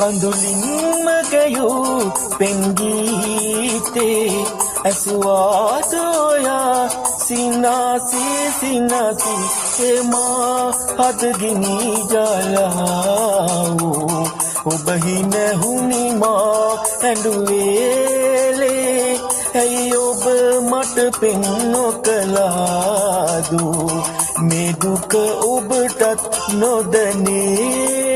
කඳුලින්ම ගැයූ පෙන්ගීතේ ඇසුවා සොයා සිනාසී එමා හදගිනි ජලාවෝ ඔබ හිනැහුනි මා ඇඬුවේලේ ඇයි ඔබ මට පෙන් නොකලාදු මේ දුක ඔබටත් නොදැනේදෝ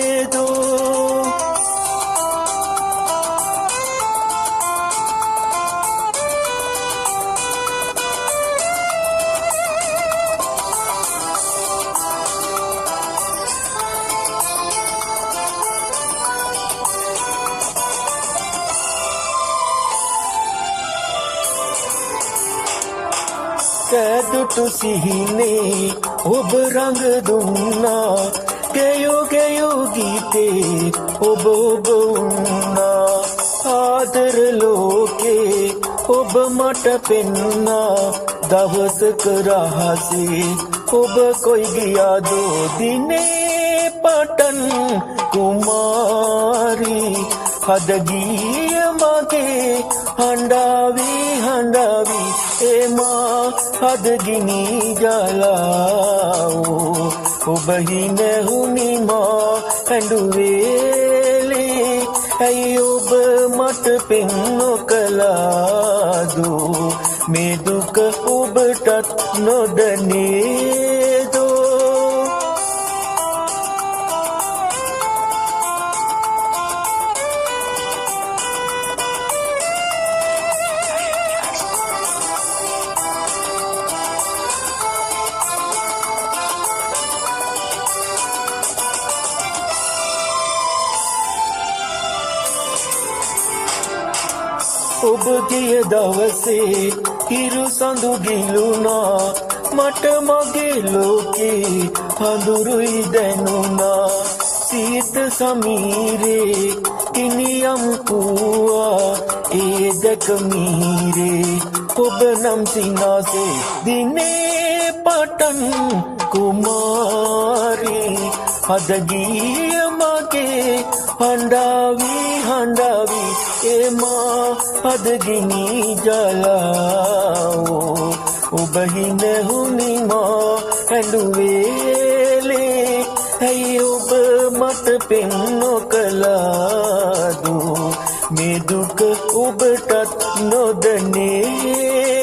කැදුටු සිහිනේ ඔබ රඟ දුන්නා ගෙයෝ ගීතේ ඔබ වුණා ආදර ලෝකේ ඔබ මට පෙන්නා දවසක රහසේ ඔබ කොයි ගියාදෝ දිනේ පටන් කුමාරී හදගිය මගේ හඬාවි එමා හදගිනි ජලාවෝ ඔබ හිනැහුනි මා ඇඬුවේලේ ඇයි ඔබ මට පෙන් නොකලාදු මේ දුක ඔබටත් නොදැනේදෝ ඔබ ගිය දවසේ හිරු සඳු ගිලුණා මට මගේ ලෝකේ හඳුරුයි දැනුණා සීත සමීරේ කිනියම් පුවා ඒ දැක මීරේ ඔබ නම් සිනාසේ දිනේ පටන් කුමාරී හදගිය මගේ හඬාවි එමා හදගිනි ජලාවෝ ඔබ හිනැහුනි මා ඇඬුවේලේ ඇයි ඔබ මට පෙන් නොකලාදු මේ දුක ඔබටත් නොදැනේ